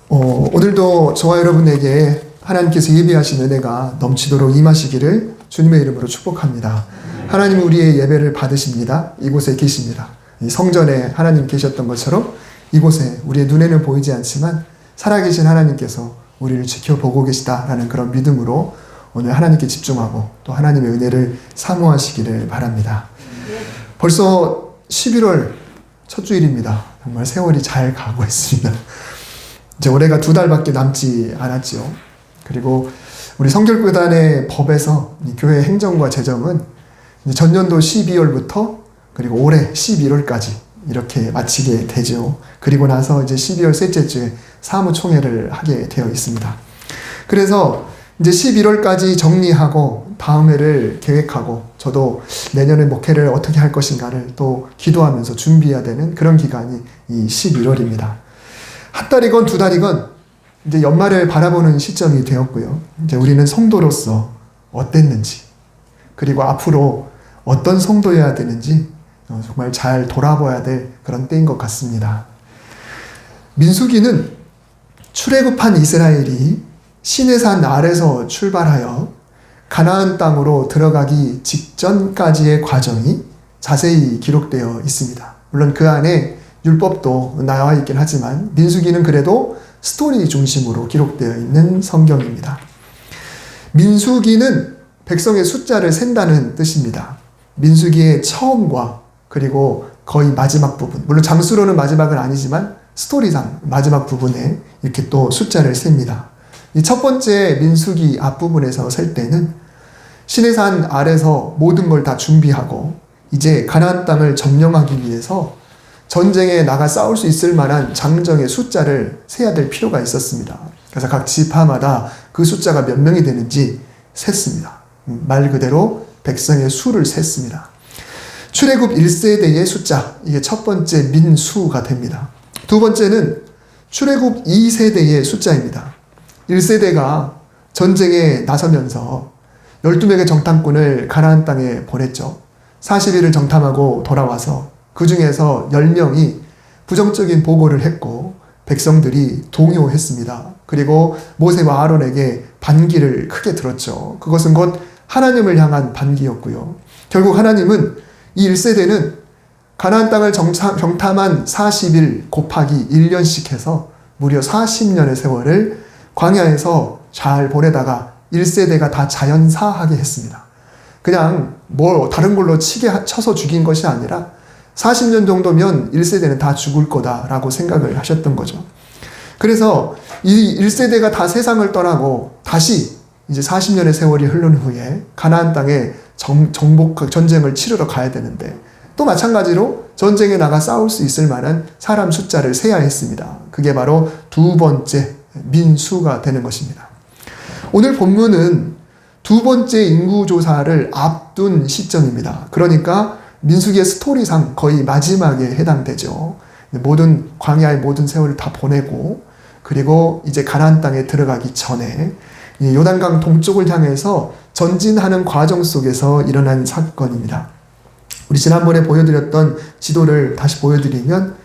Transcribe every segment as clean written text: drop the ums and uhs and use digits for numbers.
오늘도 저와 여러분에게 하나님께서 예비하신 은혜가 넘치도록 임하시기를 주님의 이름으로 축복합니다. 하나님은 우리의 예배를 받으십니다. 이곳에 계십니다. 이 성전에 하나님 계셨던 것처럼 이곳에 우리의 눈에는 보이지 않지만 살아계신 하나님께서 우리를 지켜보고 계시다라는 그런 믿음으로 오늘 하나님께 집중하고 또 하나님의 은혜를 사모하시기를 바랍니다. 벌써 11월 첫 주일입니다. 정말 세월이 잘 가고 있습니다. 이제 올해가 2달밖에 남지 않았죠. 그리고 우리 성결교단의 법에서 이 교회 행정과 재정은 전년도 12월부터 그리고 올해 11월까지 이렇게 마치게 되죠. 그리고 나서 이제 12월 셋째 주에 사무총회를 하게 되어 있습니다. 그래서 이제 11월까지 정리하고 다음 해를 계획하고 저도 내년에 목회를 어떻게 할 것인가를 또 기도하면서 준비해야 되는 그런 기간이 이 11월입니다. 한 달이건 2달이건 이제 연말을 바라보는 시점이 되었고요. 이제 우리는 성도로서 어땠는지 그리고 앞으로 어떤 성도여야 되는지 정말 잘 돌아봐야 될 그런 때인 것 같습니다. 민수기는 출애굽한 이스라엘이 시내산 아래서 출발하여 가나안 땅으로 들어가기 직전까지의 과정이 자세히 기록되어 있습니다. 물론 그 안에 율법도 나와 있긴 하지만 민수기는 그래도 스토리 중심으로 기록되어 있는 성경입니다. 민수기는 백성의 숫자를 센다는 뜻입니다. 민수기의 처음과 그리고 거의 마지막 부분, 물론 장수로는 마지막은 아니지만 스토리상 마지막 부분에 이렇게 또 숫자를 셉니다. 이 첫 번째 민수기 앞부분에서 셀 때는 시내산 아래서 모든 걸 다 준비하고 이제 가나안 땅을 점령하기 위해서 전쟁에 나가 싸울 수 있을 만한 장정의 숫자를 세야 될 필요가 있었습니다. 그래서 각 지파마다 그 숫자가 몇 명이 되는지 셌습니다. 말 그대로 백성의 수를 셌습니다. 출애굽 1세대의 숫자, 이게 첫 번째 민수가 됩니다. 두 번째는 출애굽 2세대의 숫자입니다. 1세대가 전쟁에 나서면서 12명의 정탐꾼을 가나안 땅에 보냈죠. 40일을 정탐하고 돌아와서 그 중에서 10명이 부정적인 보고를 했고 백성들이 동요했습니다. 그리고 모세와 아론에게 반기를 크게 들었죠. 그것은 곧 하나님을 향한 반기였고요. 결국 하나님은 이 1세대는 가나안 땅을 정탐한 40일 곱하기 1년씩 해서 무려 40년의 세월을 광야에서 잘 보내다가 1세대가 다 자연사하게 했습니다. 그냥 뭐 다른 걸로 쳐서 죽인 것이 아니라 40년 정도면 1세대는 다 죽을 거다라고 생각을 하셨던 거죠. 그래서 이 1세대가 다 세상을 떠나고 다시 이제 40년의 세월이 흐른 후에 가나안 땅에 정복 전쟁을 치르러 가야 되는데 또 마찬가지로 전쟁에 나가 싸울 수 있을 만한 사람 숫자를 세야 했습니다. 그게 바로 두 번째 민수가 되는 것입니다. 오늘 본문은 두 번째 인구조사를 앞둔 시점입니다. 그러니까 민수기의 스토리상 거의 마지막에 해당되죠. 모든 광야의 모든 세월을 다 보내고 그리고 이제 가나안 땅에 들어가기 전에 요단강 동쪽을 향해서 전진하는 과정 속에서 일어난 사건입니다. 우리 지난번에 보여드렸던 지도를 다시 보여드리면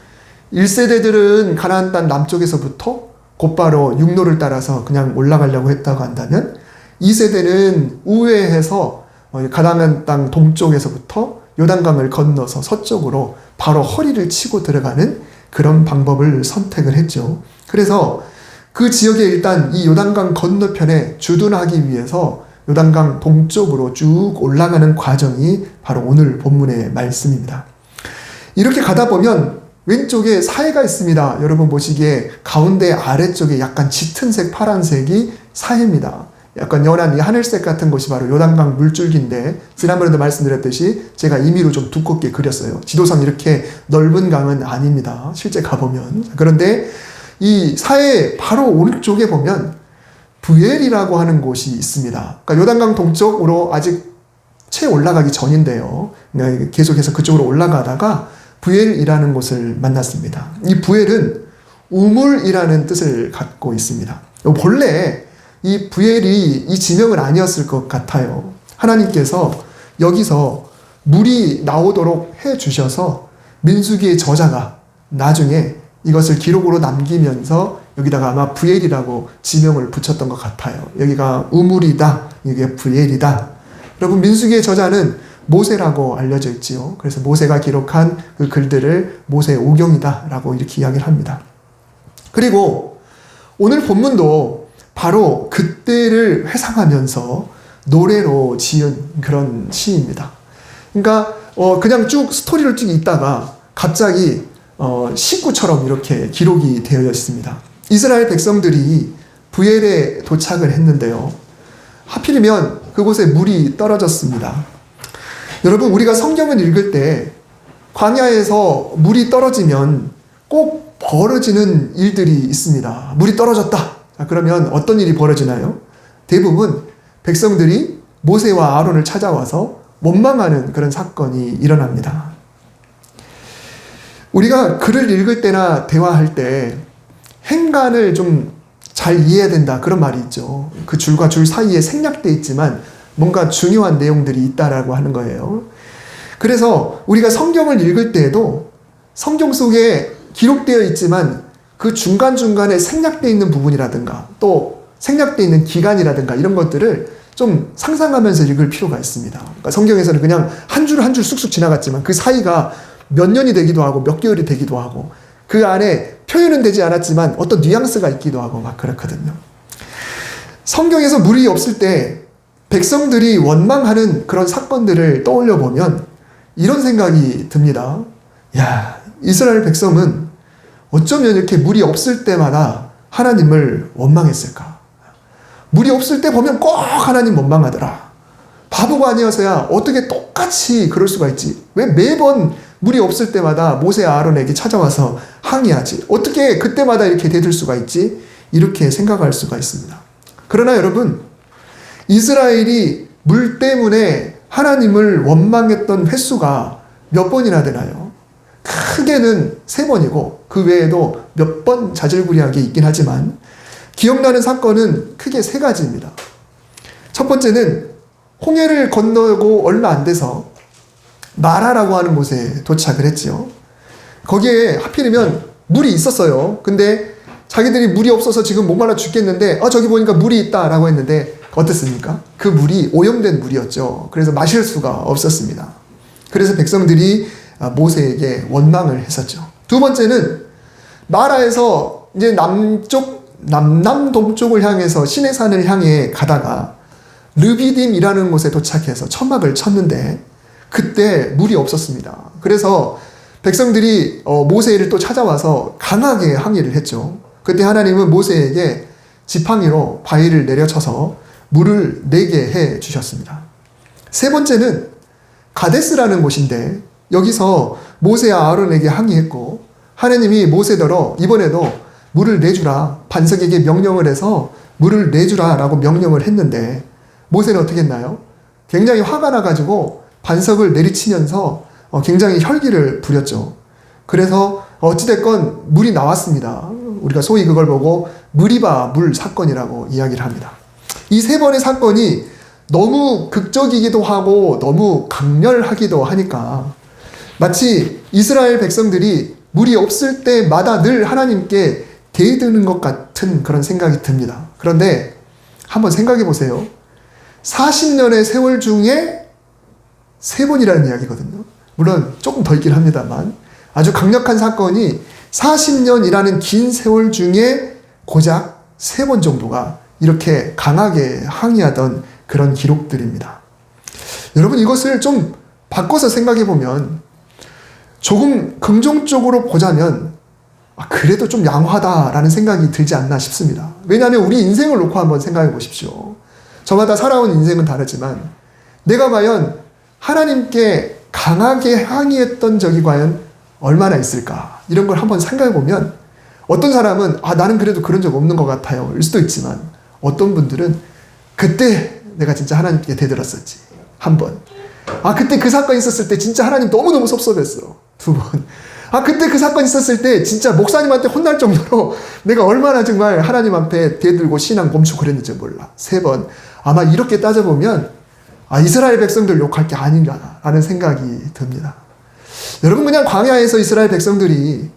1세대들은 가나안 땅 남쪽에서부터 곧바로 육로를 따라서 그냥 올라가려고 했다고 한다면 2세대는 우회해서 가나안 땅 동쪽에서부터 요단강을 건너서 서쪽으로 바로 허리를 치고 들어가는 그런 방법을 선택을 했죠. 그래서 그 지역에 일단 이 요단강 건너편에 주둔하기 위해서 요단강 동쪽으로 쭉 올라가는 과정이 바로 오늘 본문의 말씀입니다. 이렇게 가다 보면 왼쪽에 사해가 있습니다. 여러분 보시기에 가운데 아래쪽에 약간 짙은색 파란색이 사해입니다. 약간 연한 이 하늘색 같은 것이 바로 요단강 물줄기인데 지난번에도 말씀드렸듯이 제가 임의로 좀 두껍게 그렸어요. 지도상 이렇게 넓은 강은 아닙니다. 실제 가보면. 그런데 이 사해 바로 오른쪽에 보면 브엘이라고 하는 곳이 있습니다. 그러니까 요단강 동쪽으로 아직 채 올라가기 전인데요. 계속해서 그쪽으로 올라가다가 브엘이라는 곳을 만났습니다. 이 브엘은 우물이라는 뜻을 갖고 있습니다. 본래 이 브엘이 이 지명은 아니었을 것 같아요. 하나님께서 여기서 물이 나오도록 해주셔서 민수기의 저자가 나중에 이것을 기록으로 남기면서 여기다가 아마 부엘이라고 지명을 붙였던 것 같아요. 여기가 우물이다, 이게 부엘이다. 여러분, 민수기의 저자는 모세라고 알려져 있지요. 그래서 모세가 기록한 그 글들을 모세의 오경이다라고 이렇게 이야기를 합니다. 그리고 오늘 본문도 바로 그때를 회상하면서 노래로 지은 그런 시입니다. 그러니까 그냥 쭉 스토리를 쭉 읽다가 갑자기 시구처럼 이렇게 기록이 되어 있습니다. 이스라엘 백성들이 부엘에 도착을 했는데요. 하필이면 그곳에 물이 떨어졌습니다. 여러분, 우리가 성경을 읽을 때 광야에서 물이 떨어지면 꼭 벌어지는 일들이 있습니다. 물이 떨어졌다. 그러면 어떤 일이 벌어지나요? 대부분 백성들이 모세와 아론을 찾아와서 원망하는 그런 사건이 일어납니다. 우리가 글을 읽을 때나 대화할 때 행간을 좀 잘 이해해야 된다, 그런 말이 있죠. 그 줄과 줄 사이에 생략되어 있지만 뭔가 중요한 내용들이 있다라고 하는 거예요. 그래서 우리가 성경을 읽을 때에도 성경 속에 기록되어 있지만 그 중간중간에 생략되어 있는 부분이라든가 또 생략되어 있는 기간이라든가 이런 것들을 좀 상상하면서 읽을 필요가 있습니다. 그러니까 성경에서는 그냥 한 줄 한 줄 쑥쑥 지나갔지만 그 사이가 몇 년이 되기도 하고 몇 개월이 되기도 하고 그 안에 표현은 되지 않았지만 어떤 뉘앙스가 있기도 하고 막 그렇거든요. 성경에서 물이 없을 때 백성들이 원망하는 그런 사건들을 떠올려 보면 이런 생각이 듭니다. 야, 이스라엘 백성은 어쩌면 이렇게 물이 없을 때마다 하나님을 원망했을까? 물이 없을 때 보면 꼭 하나님 원망하더라. 바보가 아니어서야 어떻게 똑같이 그럴 수가 있지? 왜 매번 물이 없을 때마다 모세 아론에게 찾아와서 항의하지? 어떻게 그때마다 이렇게 대들 수가 있지? 이렇게 생각할 수가 있습니다. 그러나 여러분, 이스라엘이 물 때문에 하나님을 원망했던 횟수가 몇 번이나 되나요? 크게는 3번이고 그 외에도 몇 번 자질구레하게 있긴 하지만 기억나는 사건은 크게 3가지입니다. 첫 번째는 홍해를 건너고 얼마 안 돼서 마라라고 하는 곳에 도착을 했지요. 거기에 하필이면 물이 있었어요. 근데 자기들이 물이 없어서 지금 목말라 죽겠는데 저기 보니까 물이 있다라고 했는데 어땠습니까? 그 물이 오염된 물이었죠. 그래서 마실 수가 없었습니다. 그래서 백성들이 모세에게 원망을 했었죠. 두 번째는 마라에서 이제 남남동쪽을 향해서 시내산을 향해 가다가 르비딤이라는 곳에 도착해서 천막을 쳤는데 그때 물이 없었습니다. 그래서 백성들이 모세를 또 찾아와서 강하게 항의를 했죠. 그때 하나님은 모세에게 지팡이로 바위를 내려쳐서 물을 내게 해 주셨습니다. 세 번째는 가데스라는 곳인데 여기서 모세와 아론에게 항의했고 하나님이 모세더러 이번에도 물을 내주라, 반석에게 명령을 해서 물을 내주라 라고 명령을 했는데 모세는 어떻게 했나요? 굉장히 화가 나가지고 반석을 내리치면서 굉장히 혈기를 부렸죠. 그래서 어찌됐건 물이 나왔습니다. 우리가 소위 그걸 보고 무리바 물 사건이라고 이야기를 합니다. 이 3번의 사건이 너무 극적이기도 하고 너무 강렬하기도 하니까 마치 이스라엘 백성들이 물이 없을 때마다 늘 하나님께 대드는 것 같은 그런 생각이 듭니다. 그런데 한번 생각해 보세요. 40년의 세월 중에 3번이라는 이야기거든요. 물론 조금 더 있긴 합니다만 아주 강력한 사건이 40년이라는 긴 세월 중에 고작 3번 정도가 이렇게 강하게 항의하던 그런 기록들입니다. 여러분, 이것을 좀 바꿔서 생각해 보면 조금 긍정적으로 보자면 그래도 좀 양호하다라는 생각이 들지 않나 싶습니다. 왜냐하면 우리 인생을 놓고 한번 생각해 보십시오. 저마다 살아온 인생은 다르지만 내가 과연 하나님께 강하게 항의했던 적이 과연 얼마나 있을까? 이런 걸 한번 생각해 보면 어떤 사람은 나는 그래도 그런 적 없는 것 같아요 일 수도 있지만 어떤 분들은 그때 내가 진짜 하나님께 대들었었지. 한 번. 그때 그 사건 있었을 때 진짜 하나님 너무너무 섭섭했어. 2번. 그때 그 사건 있었을 때 진짜 목사님한테 혼날 정도로 내가 얼마나 정말 하나님 앞에 대들고 신앙 멈추고 그랬는지 몰라. 3번. 아마 이렇게 따져보면 이스라엘 백성들 욕할 게 아닌가라는 생각이 듭니다. 여러분, 그냥 광야에서 이스라엘 백성들이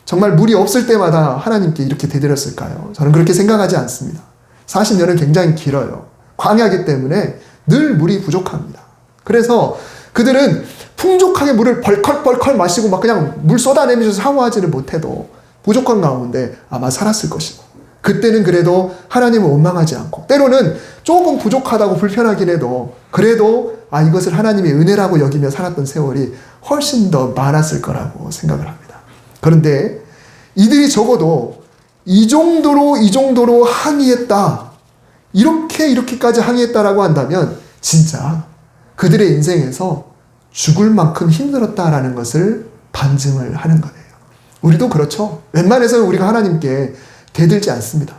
정말 물이 없을 때마다 하나님께 이렇게 대드렸을까요? 저는 그렇게 생각하지 않습니다. 40년은 굉장히 길어요. 광야이기 때문에 늘 물이 부족합니다. 그래서 그들은 풍족하게 물을 벌컥벌컥 마시고 막 그냥 물 쏟아내면서 샤워하지는 못해도 부족한 가운데 아마 살았을 것이고, 그때는 그래도 하나님을 원망하지 않고, 때로는 조금 부족하다고 불편하긴 해도 그래도 이것을 하나님의 은혜라고 여기며 살았던 세월이 훨씬 더 많았을 거라고 생각을 합니다. 그런데 이들이 적어도 이 정도로 항의했다, 이렇게까지 항의했다라고 한다면 진짜 그들의 인생에서 죽을 만큼 힘들었다라는 것을 반증을 하는 거예요. 우리도 그렇죠. 웬만해서는 우리가 하나님께 대들지 않습니다.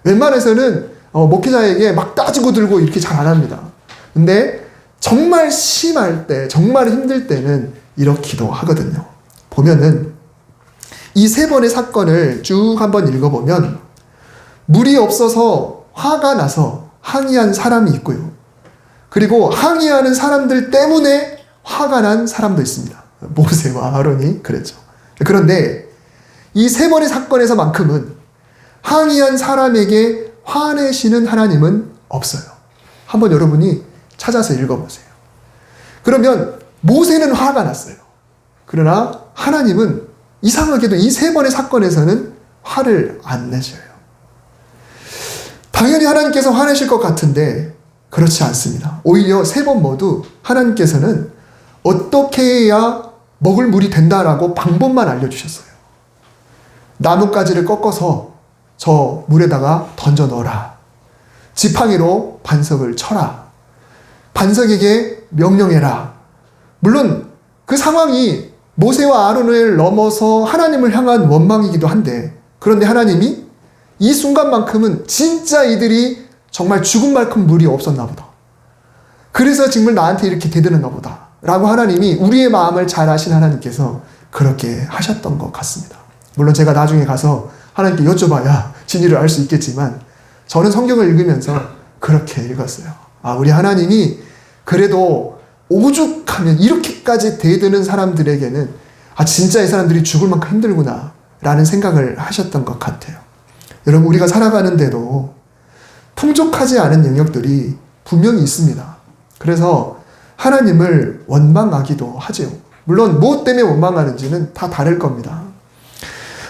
웬만해서는 목회자에게 막 따지고 들고 이렇게 잘 안 합니다. 근데 정말 심할 때, 정말 힘들 때는 이렇기도 하거든요. 보면은 이 세 번의 사건을 쭉 한번 읽어보면 물이 없어서 화가 나서 항의한 사람이 있고요. 그리고 항의하는 사람들 때문에 화가 난 사람도 있습니다. 모세와 아론이 그랬죠. 그런데 이 세 번의 사건에서만큼은 항의한 사람에게 화내시는 하나님은 없어요. 한번 여러분이 찾아서 읽어보세요. 그러면 모세는 화가 났어요. 그러나 하나님은 이상하게도 이 세 번의 사건에서는 화를 안 내셔요. 당연히 하나님께서 화내실 것 같은데 그렇지 않습니다. 오히려 세 번 모두 하나님께서는 어떻게 해야 먹을 물이 된다라고 방법만 알려주셨어요. 나뭇가지를 꺾어서 저 물에다가 던져 넣어라. 지팡이로 반석을 쳐라. 반석에게 명령해라. 물론 그 상황이 모세와 아론을 넘어서 하나님을 향한 원망이기도 한데, 그런데 하나님이 이 순간만큼은 진짜 이들이 정말 죽은 만큼 물이 없었나 보다. 그래서 정말 나한테 이렇게 대드는가 보다 라고 하나님이, 우리의 마음을 잘 아신 하나님께서 그렇게 하셨던 것 같습니다. 물론 제가 나중에 가서 하나님께 여쭤봐야 진리를 알 수 있겠지만 저는 성경을 읽으면서 그렇게 읽었어요. 우리 하나님이 그래도 오죽하면 이렇게까지 대드는 사람들에게는 진짜 이 사람들이 죽을 만큼 힘들구나 라는 생각을 하셨던 것 같아요. 여러분, 우리가 살아가는데도 풍족하지 않은 영역들이 분명히 있습니다. 그래서 하나님을 원망하기도 하죠. 물론 무엇 때문에 원망하는지는 다 다를 겁니다.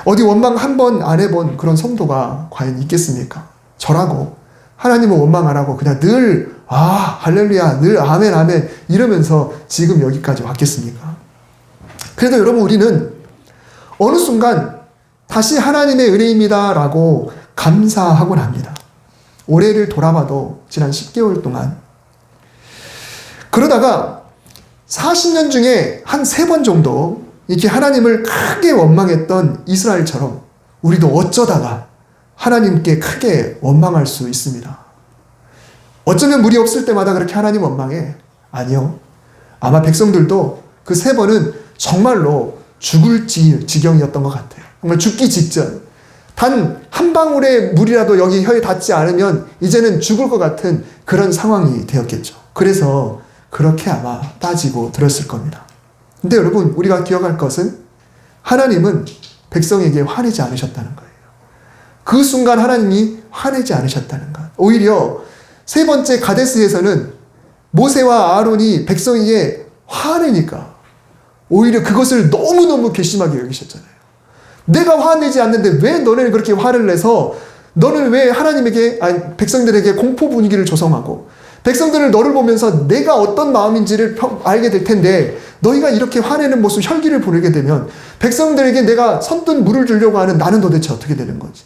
어디 원망 한 번 안 해본 그런 성도가 과연 있겠습니까? 저라고 하나님을 원망 안 하고 그냥 늘 할렐루야, 늘 아멘 아멘 이러면서 지금 여기까지 왔겠습니까? 그래도 여러분, 우리는 어느 순간 다시 하나님의 은혜입니다 라고 감사하곤 합니다. 올해를 돌아봐도 지난 10개월 동안 그러다가 40년 중에 한 3번 정도 이렇게 하나님을 크게 원망했던 이스라엘처럼 우리도 어쩌다가 하나님께 크게 원망할 수 있습니다. 어쩌면 물이 없을 때마다 그렇게 하나님 원망해? 아니요. 아마 백성들도 그 3번은 정말로 죽을 지경이었던 것 같아요. 정말 죽기 직전. 단 한 방울의 물이라도 여기 혀에 닿지 않으면 이제는 죽을 것 같은 그런 상황이 되었겠죠. 그래서 그렇게 아마 따지고 들었을 겁니다. 근데 여러분, 우리가 기억할 것은 하나님은 백성에게 화내지 않으셨다는 거예요. 그 순간 하나님이 화내지 않으셨다는 것. 오히려 세 번째 가데스에서는 모세와 아론이 백성에게 화내니까 오히려 그것을 너무너무 괘씸하게 여기셨잖아요. 내가 화내지 않는데 왜 너네는 그렇게 화를 내서, 너는 왜 하나님에게, 백성들에게 공포 분위기를 조성하고, 백성들을 너를 보면서 내가 어떤 마음인지를 알게 될 텐데 너희가 이렇게 화내는 모습, 혈기를 부리게 되면 백성들에게 내가 선뜻 물을 주려고 하는 나는 도대체 어떻게 되는 거지?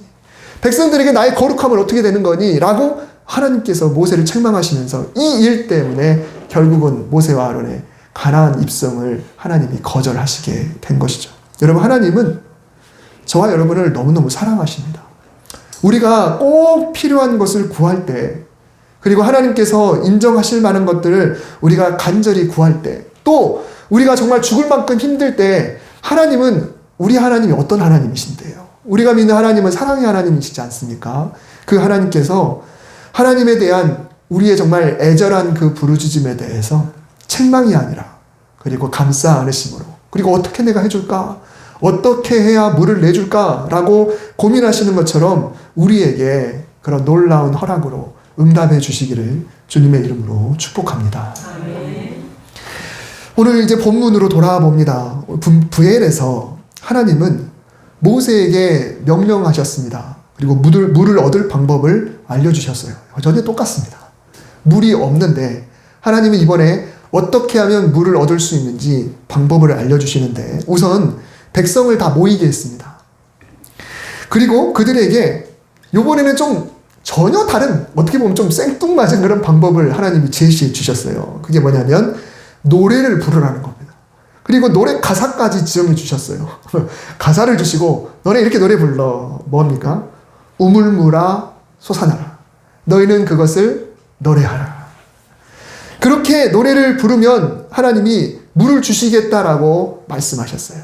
백성들에게 나의 거룩함은 어떻게 되는 거니? 라고 하나님께서 모세를 책망하시면서 이 일 때문에 결국은 모세와 아론의 가나안 입성을 하나님이 거절하시게 된 것이죠. 여러분, 하나님은 저와 여러분을 너무너무 사랑하십니다. 우리가 꼭 필요한 것을 구할 때, 그리고 하나님께서 인정하실 만한 것들을 우리가 간절히 구할 때, 또 우리가 정말 죽을 만큼 힘들 때 하나님은, 우리 하나님이 어떤 하나님이신데요? 우리가 믿는 하나님은 사랑의 하나님이시지 않습니까? 그 하나님께서 하나님에 대한 우리의 정말 애절한 그 부르짖음에 대해서 책망이 아니라, 그리고 감싸 안으심으로, 그리고 어떻게 내가 해줄까? 어떻게 해야 물을 내줄까라고 고민하시는 것처럼 우리에게 그런 놀라운 허락으로 응답해 주시기를 주님의 이름으로 축복합니다. 오늘 이제 본문으로 돌아와 봅니다. 부엘에서 하나님은 모세에게 명령하셨습니다. 그리고 물을 얻을 방법을 알려주셨어요. 전혀 똑같습니다. 물이 없는데 하나님은 이번에 어떻게 하면 물을 얻을 수 있는지 방법을 알려주시는데 우선 백성을 다 모이게 했습니다. 그리고 그들에게 이번에는 좀 전혀 다른, 어떻게 보면 좀 생뚱맞은 그런 방법을 하나님이 제시해 주셨어요. 그게 뭐냐면 노래를 부르라는 겁니다. 그리고 노래 가사까지 지정해 주셨어요. 가사를 주시고 너네 이렇게 노래 불러. 뭡니까? 우물물아 솟아나라. 너희는 그것을 노래하라. 그렇게 노래를 부르면 하나님이 물을 주시겠다라고 말씀하셨어요.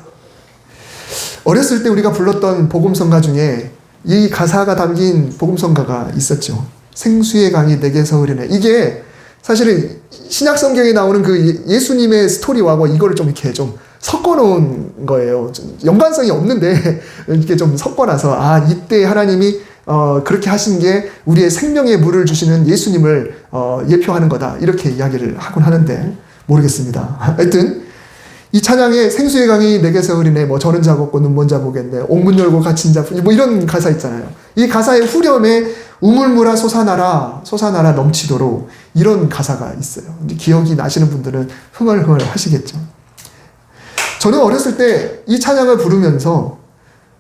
어렸을 때 우리가 불렀던 복음성가 중에 이 가사가 담긴 복음성가가 있었죠. 생수의 강이 내게서 흐르네. 이게 사실은 신약 성경에 나오는 그 예수님의 스토리하고 이거를 좀 이렇게 좀 섞어 놓은 거예요. 좀 연관성이 없는데 이렇게 좀 섞어놔서 이때 하나님이 그렇게 하신 게 우리의 생명의 물을 주시는 예수님을 예표하는 거다. 이렇게 이야기를 하곤 하는데 모르겠습니다. 하여튼 이 찬양에 생수의 강이 내게서 흐르네, 뭐 저는 자 걷고 눈먼 자 보겠네, 옥문 열고 갇힌 자, 뭐 이런 가사 있잖아요. 이 가사의 후렴에 우물물아 솟아나라, 솟아나라 넘치도록 이런 가사가 있어요. 기억이 나시는 분들은 흥얼흥얼 하시겠죠. 저는 어렸을 때 이 찬양을 부르면서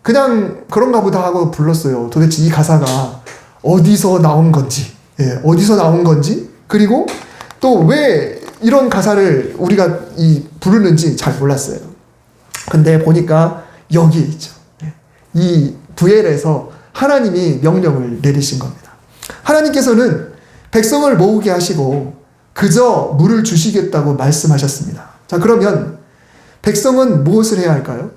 그냥 그런가 보다 하고 불렀어요. 도대체 이 가사가 어디서 나온 건지, 어디서 나온 건지, 그리고 또 왜 이런 가사를 우리가 부르는지 잘 몰랐어요. 근데 보니까 여기에 있죠. 이 부엘에서 하나님이 명령을 내리신 겁니다. 하나님께서는 백성을 모으게 하시고 그저 물을 주시겠다고 말씀하셨습니다. 자, 그러면 백성은 무엇을 해야 할까요?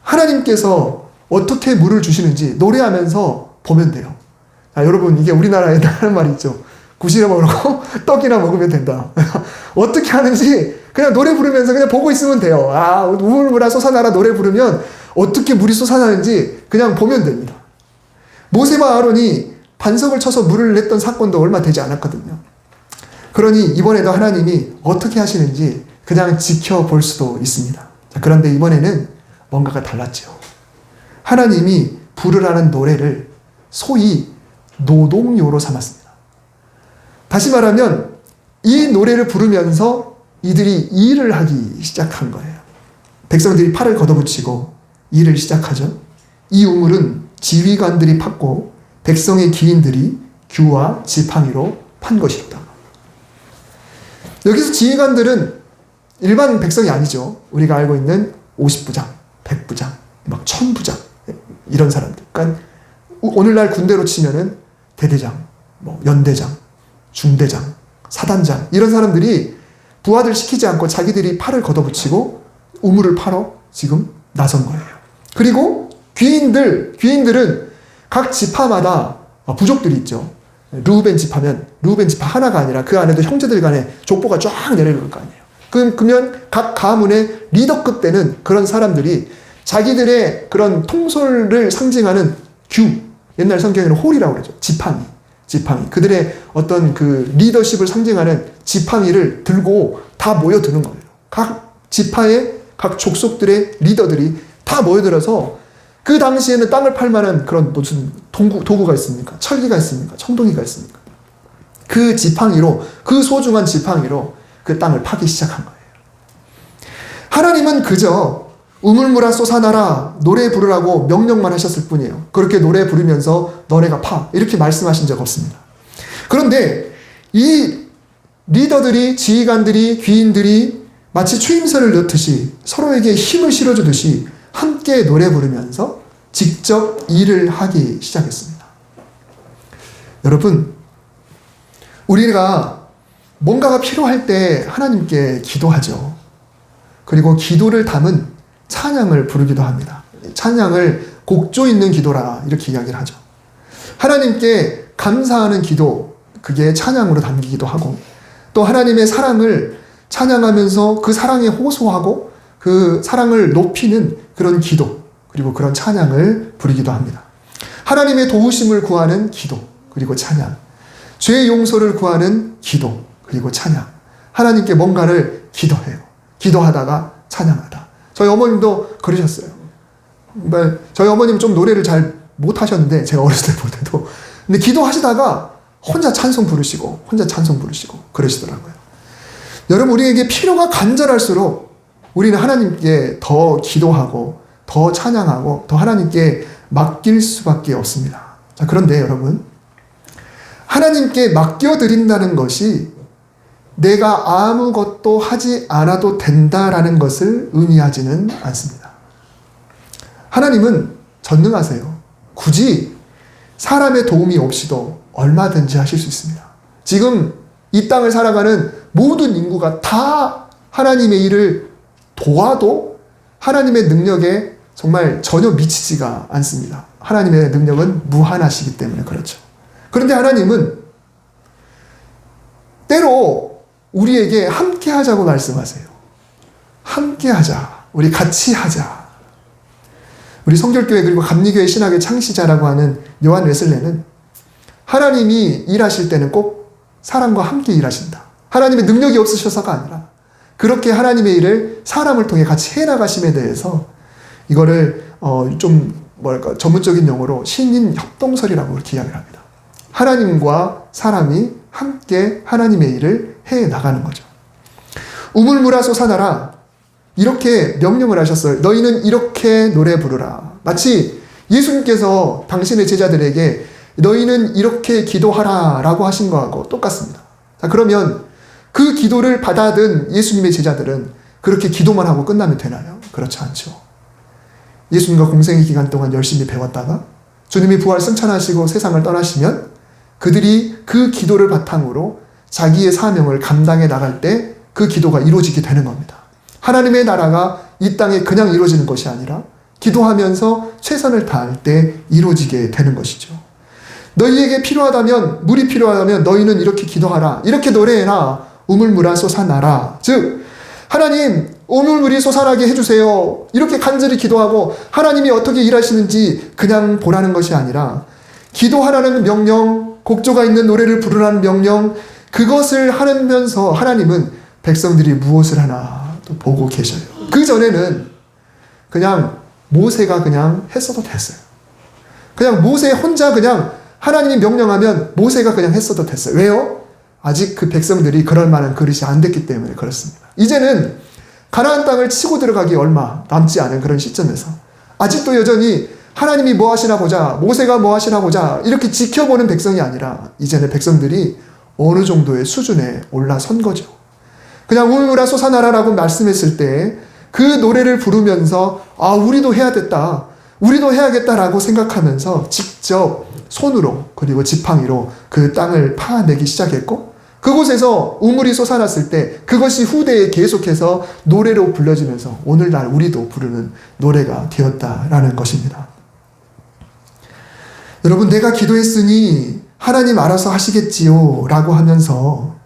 하나님께서 어떻게 물을 주시는지 노래하면서 보면 돼요. 자, 여러분, 이게 우리나라에 하는 말이 있죠. 구시려 먹고 떡이나 먹으면 된다. 어떻게 하는지 그냥 노래 부르면서 그냥 보고 있으면 돼요. 우물물아 솟아나라 노래 부르면 어떻게 물이 솟아나는지 그냥 보면 됩니다. 모세와 아론이 반석을 쳐서 물을 냈던 사건도 얼마 되지 않았거든요. 그러니 이번에도 하나님이 어떻게 하시는지 그냥 지켜볼 수도 있습니다. 자, 그런데 이번에는 뭔가가 달랐죠. 하나님이 부르라는 노래를 소위 노동요로 삼았습니다. 다시 말하면 이 노래를 부르면서 이들이 일을 하기 시작한 거예요. 백성들이 팔을 걷어붙이고 일을 시작하죠. 이 우물은 지휘관들이 팠고 백성의 기인들이 규와 지팡이로 판 것이었다. 여기서 지휘관들은 일반 백성이 아니죠. 우리가 알고 있는 50부장, 100부장, 막 1000부장 이런 사람들. 그러니까 오늘날 군대로 치면은 대대장, 뭐 연대장, 중대장, 사단장 이런 사람들이 부하들 시키지 않고 자기들이 팔을 걷어붙이고 우물을 파러 지금 나선 거예요. 그리고 귀인들은 각 지파마다 부족들이 있죠. 르우벤 지파면 르우벤 지파 하나가 아니라 그 안에도 형제들 간에 족보가 쫙 내려올 거 아니에요. 그러면 각 가문의 리더급 되는 그런 사람들이 자기들의 그런 통솔을 상징하는 규, 옛날 성경에는 홀이라고 그러죠. 지팡이. 그들의 어떤 그 리더십을 상징하는 지팡이를 들고 다 모여드는 거예요. 각 지파의 각 족속들의 리더들이 다 모여들어서 그 당시에는 땅을 팔 만한 그런 무슨 도구가 있습니까? 철기가 있습니까? 청동기가 있습니까? 그 지팡이로, 그 소중한 지팡이로 그 땅을 파기 시작한 거예요. 하나님은 그저 우물물아 솟아나라 노래 부르라고 명령만 하셨을 뿐이에요. 그렇게 노래 부르면서 너네가 파 이렇게 말씀하신 적 없습니다. 그런데 이 리더들이, 지휘관들이, 귀인들이 마치 추임새를 넣듯이 서로에게 힘을 실어주듯이 함께 노래 부르면서 직접 일을 하기 시작했습니다. 여러분, 우리가 뭔가가 필요할 때 하나님께 기도하죠. 그리고 기도를 담은 찬양을 부르기도 합니다. 찬양을 곡조 있는 기도라 이렇게 이야기를 하죠. 하나님께 감사하는 기도, 그게 찬양으로 담기기도 하고 또 하나님의 사랑을 찬양하면서 그 사랑에 호소하고 그 사랑을 높이는 그런 기도, 그리고 그런 찬양을 부르기도 합니다. 하나님의 도우심을 구하는 기도, 그리고 찬양. 죄의 용서를 구하는 기도, 그리고 찬양. 하나님께 뭔가를 기도해요. 기도하다가 찬양하다. 저희 어머님도 그러셨어요. 저희 어머님 좀 노래를 잘 못하셨는데, 제가 어렸을 때보다도. 근데 기도하시다가 혼자 찬송 부르시고 그러시더라고요. 여러분, 우리에게 필요가 간절할수록 우리는 하나님께 더 기도하고 더 찬양하고 더 하나님께 맡길 수밖에 없습니다. 자, 그런데 여러분, 하나님께 맡겨드린다는 것이 내가 아무것도 하지 않아도 된다라는 것을 의미하지는 않습니다. 하나님은 전능하세요. 굳이 사람의 도움이 없이도 얼마든지 하실 수 있습니다. 지금 이 땅을 살아가는 모든 인구가 다 하나님의 일을 도와도 하나님의 능력에 정말 전혀 미치지가 않습니다. 하나님의 능력은 무한하시기 때문에 그렇죠. 그런데 하나님은 때로 우리에게 함께 하자고 말씀하세요. 함께 하자. 우리 같이 하자. 우리 성결교회 그리고 감리교회 신학의 창시자라고 하는 요한 웨슬레는 하나님이 일하실 때는 꼭 사람과 함께 일하신다. 하나님의 능력이 없으셔서가 아니라 그렇게 하나님의 일을 사람을 통해 같이 해나가심에 대해서 이거를 전문적인 용어로 신인 협동설이라고 이렇게 이야기를 합니다. 하나님과 사람이 함께 하나님의 일을 해나가는 거죠. 우물물아 솟아나라 이렇게 명령을 하셨어요. 너희는 이렇게 노래 부르라. 마치 예수님께서 당신의 제자들에게 너희는 이렇게 기도하라 라고 하신 거하고 똑같습니다. 자, 그러면 그 기도를 받아든 예수님의 제자들은 그렇게 기도만 하고 끝나면 되나요? 그렇지 않죠. 예수님과 공생의 기간 동안 열심히 배웠다가 주님이 부활 승천하시고 세상을 떠나시면 그들이 그 기도를 바탕으로 자기의 사명을 감당해 나갈 때 그 기도가 이루어지게 되는 겁니다. 하나님의 나라가 이 땅에 그냥 이루어지는 것이 아니라 기도하면서 최선을 다할 때 이루어지게 되는 것이죠. 너희에게 필요하다면, 물이 필요하다면 너희는 이렇게 기도하라. 이렇게 노래해라. 우물물아 솟아나라. 즉 하나님 우물물이 솟아나게 해주세요. 이렇게 간절히 기도하고 하나님이 어떻게 일하시는지 그냥 보라는 것이 아니라 기도하라는 명령, 곡조가 있는 노래를 부르라는 명령, 그것을 하면서 하나님은 백성들이 무엇을 하나 또 보고 계셔요. 그 전에는 그냥 모세가 그냥 했어도 됐어요. 그냥 모세 혼자 그냥 하나님이 명령하면 모세가 그냥 했어도 됐어요. 왜요? 아직 그 백성들이 그럴 만한 그릇이 안 됐기 때문에 그렇습니다. 이제는 가나안 땅을 치고 들어가기 얼마 남지 않은 그런 시점에서 아직도 여전히 하나님이 뭐 하시나 보자, 모세가 뭐 하시나 보자 이렇게 지켜보는 백성이 아니라 이제는 백성들이 어느 정도의 수준에 올라선 거죠. 그냥 우물물아 솟아나라라고 말씀했을 때 그 노래를 부르면서 아 우리도 해야겠다, 우리도 해야겠다라고 생각하면서 직접 손으로 그리고 지팡이로 그 땅을 파내기 시작했고 그곳에서 우물이 솟아났을 때 그것이 후대에 계속해서 노래로 불려지면서 오늘날 우리도 부르는 노래가 되었다라는 것입니다. 여러분, 내가 기도했으니 하나님 알아서 하시겠지요 라고 하면서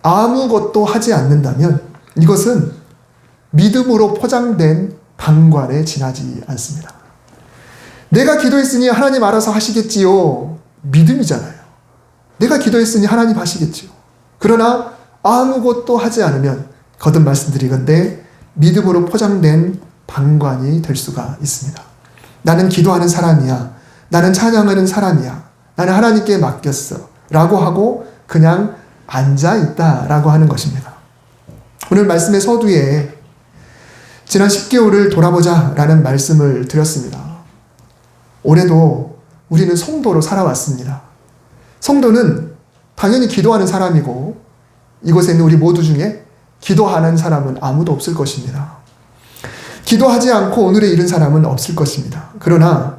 아무것도 하지 않는다면 이것은 믿음으로 포장된 방관에 지나지 않습니다. 내가 기도했으니 하나님 알아서 하시겠지요. 믿음이잖아요. 내가 기도했으니 하나님 하시겠지요. 그러나 아무것도 하지 않으면 거듭 말씀드리건대 믿음으로 포장된 방관이 될 수가 있습니다. 나는 기도하는 사람이야. 나는 찬양하는 사람이야. 나는 하나님께 맡겼어. 라고 하고 그냥 앉아있다 라고 하는 것입니다. 오늘 말씀의 서두에 지난 10개월을 돌아보자 라는 말씀을 드렸습니다. 올해도 우리는 성도로 살아왔습니다. 성도는 당연히 기도하는 사람이고 이곳에 있는 우리 모두 중에 기도하는 사람은 아무도 없을 것입니다. 기도하지 않고 오늘에 이른 사람은 없을 것입니다. 그러나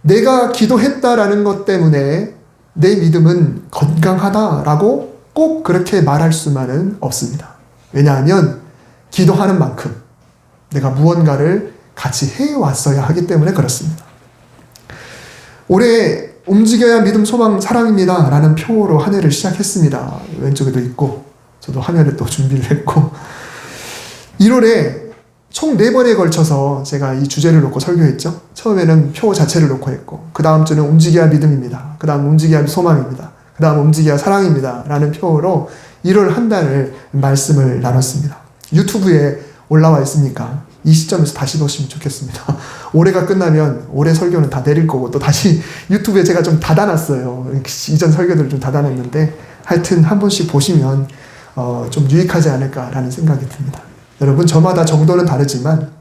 내가 기도했다라는 것 때문에 내 믿음은 건강하다라고 꼭 그렇게 말할 수만은 없습니다. 왜냐하면 기도하는 만큼 내가 무언가를 같이 해왔어야 하기 때문에 그렇습니다. 올해 움직여야 믿음, 소망, 사랑입니다 라는 표로 한 해를 시작했습니다. 왼쪽에도 있고 저도 화면에 또 준비를 했고 1월에 총 4번에 걸쳐서 제가 이 주제를 놓고 설교했죠. 처음에는 표 자체를 놓고 했고, 그 다음 주는 움직여야 믿음입니다. 그 다음 움직여야 소망입니다. 그 다음 움직여야 사랑입니다. 라는 표로 1월 한 달을 말씀을 나눴습니다. 유튜브에 올라와 있으니까 이 시점에서 다시 보시면 좋겠습니다. 올해가 끝나면 올해 설교는 다 내릴 거고, 또 다시 유튜브에 제가 좀 닫아놨어요. 이전 설교들을 좀 닫아놨는데, 하여튼 한 번씩 보시면 좀 유익하지 않을까라는 생각이 듭니다. 여러분, 저마다 정도는 다르지만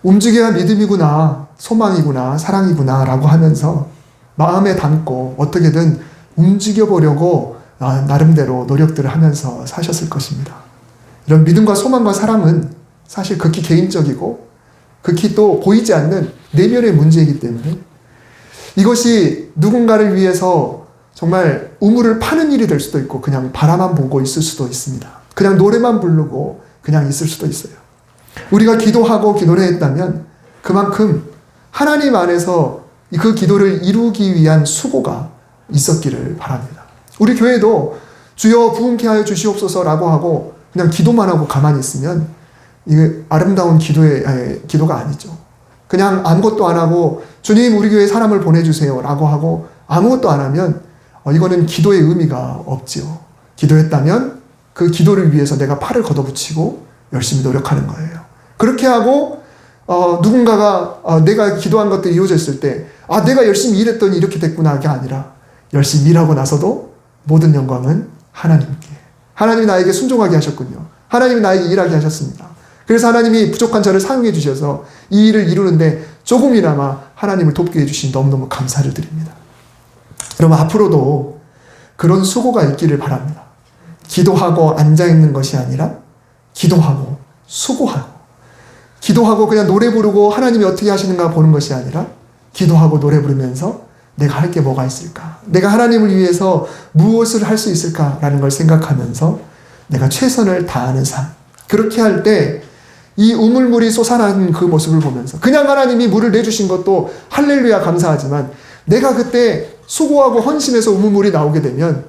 움직여야 믿음이구나, 소망이구나, 사랑이구나 라고 하면서 마음에 담고 어떻게든 움직여보려고 나름대로 노력들을 하면서 사셨을 것입니다. 이런 믿음과 소망과 사랑은 사실 극히 개인적이고 극히 또 보이지 않는 내면의 문제이기 때문에 이것이 누군가를 위해서 정말 우물을 파는 일이 될 수도 있고, 그냥 바라만 보고 있을 수도 있습니다. 그냥 노래만 부르고 그냥 있을 수도 있어요. 우리가 기도하고 기도를 했다면 그만큼 하나님 안에서 그 기도를 이루기 위한 수고가 있었기를 바랍니다. 우리 교회도 주여 부흥케 하여 주시옵소서라고 하고 그냥 기도만 하고 가만히 있으면 이게 아름다운 기도가 아니죠. 그냥 아무것도 안 하고 주님 우리 교회에 사람을 보내주세요 라고 하고 아무것도 안 하면 이거는 기도의 의미가 없지요. 기도했다면 그 기도를 위해서 내가 팔을 걷어붙이고 열심히 노력하는 거예요. 그렇게 하고 누군가가 내가 기도한 것들이 이루어졌을 때 내가 열심히 일했더니 이렇게 됐구나 가 아니라 열심히 일하고 나서도 모든 영광은 하나님께. 하나님이 나에게 순종하게 하셨군요. 하나님이 나에게 일하게 하셨습니다. 그래서 하나님이 부족한 저를 사용해 주셔서 이 일을 이루는데 조금이나마 하나님을 돕게 해주신 너무너무 감사를 드립니다. 여러분, 앞으로도 그런 수고가 있기를 바랍니다. 기도하고 앉아있는 것이 아니라 기도하고 수고하고, 기도하고 그냥 노래 부르고 하나님이 어떻게 하시는가 보는 것이 아니라 기도하고 노래 부르면서 내가 할 게 뭐가 있을까? 내가 하나님을 위해서 무엇을 할 수 있을까라는 걸 생각하면서 내가 최선을 다하는 삶. 그렇게 할 때 이 우물물이 솟아나는 그 모습을 보면서 그냥 하나님이 물을 내주신 것도 할렐루야 감사하지만 내가 그때 수고하고 헌신해서 우물물이 나오게 되면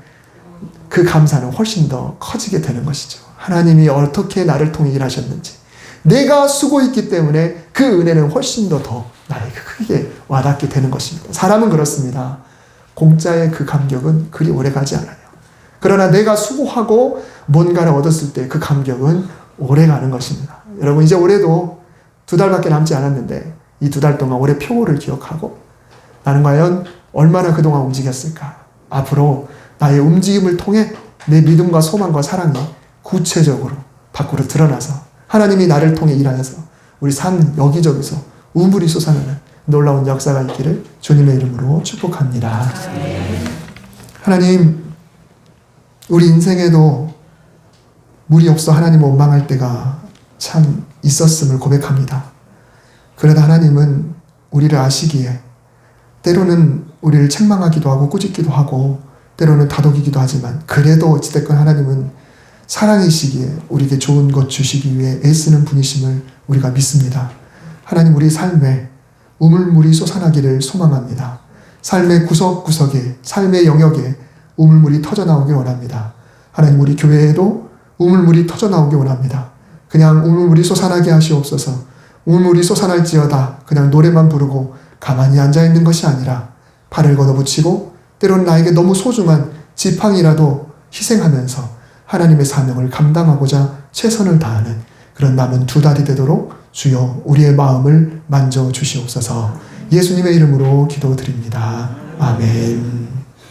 그 감사는 훨씬 더 커지게 되는 것이죠. 하나님이 어떻게 나를 통해 일하셨는지, 내가 수고했기 때문에 그 은혜는 훨씬 더 나에게 크게 와닿게 되는 것입니다. 사람은 그렇습니다. 공짜의 그 감격은 그리 오래가지 않아요. 그러나 내가 수고하고 뭔가를 얻었을 때 그 감격은 오래가는 것입니다. 여러분, 이제 올해도 2달밖에 남지 않았는데 이 2달 동안 올해 표고를 기억하고 나는 과연 얼마나 그동안 움직였을까? 앞으로 나의 움직임을 통해 내 믿음과 소망과 사랑이 구체적으로 밖으로 드러나서 하나님이 나를 통해 일하셔서 우리 삶 여기저기서 우물이 솟아나는 놀라운 역사가 있기를 주님의 이름으로 축복합니다. 하나님, 우리 인생에도 물이 없어 하나님을 원망할 때가 참 있었음을 고백합니다. 그러나 하나님은 우리를 아시기에 때로는 우리를 책망하기도 하고 꾸짖기도 하고 때로는 다독이기도 하지만 그래도 어찌됐건 하나님은 사랑이시기에 우리에게 좋은 것 주시기 위해 애쓰는 분이심을 우리가 믿습니다. 하나님, 우리 삶에 우물물이 솟아나기를 소망합니다. 삶의 구석구석에, 삶의 영역에 우물물이 터져나오길 원합니다. 하나님, 우리 교회에도 우물물이 터져나오길 원합니다. 그냥 우물물이 솟아나게 하시옵소서. 우물물이 솟아날지어다 그냥 노래만 부르고 가만히 앉아있는 것이 아니라 팔을 걷어붙이고 때로는 나에게 너무 소중한 지팡이라도 희생하면서 하나님의 사명을 감당하고자 최선을 다하는 그런 남은 2달이 되도록 주여 우리의 마음을 만져주시옵소서. 예수님의 이름으로 기도드립니다. 아멘.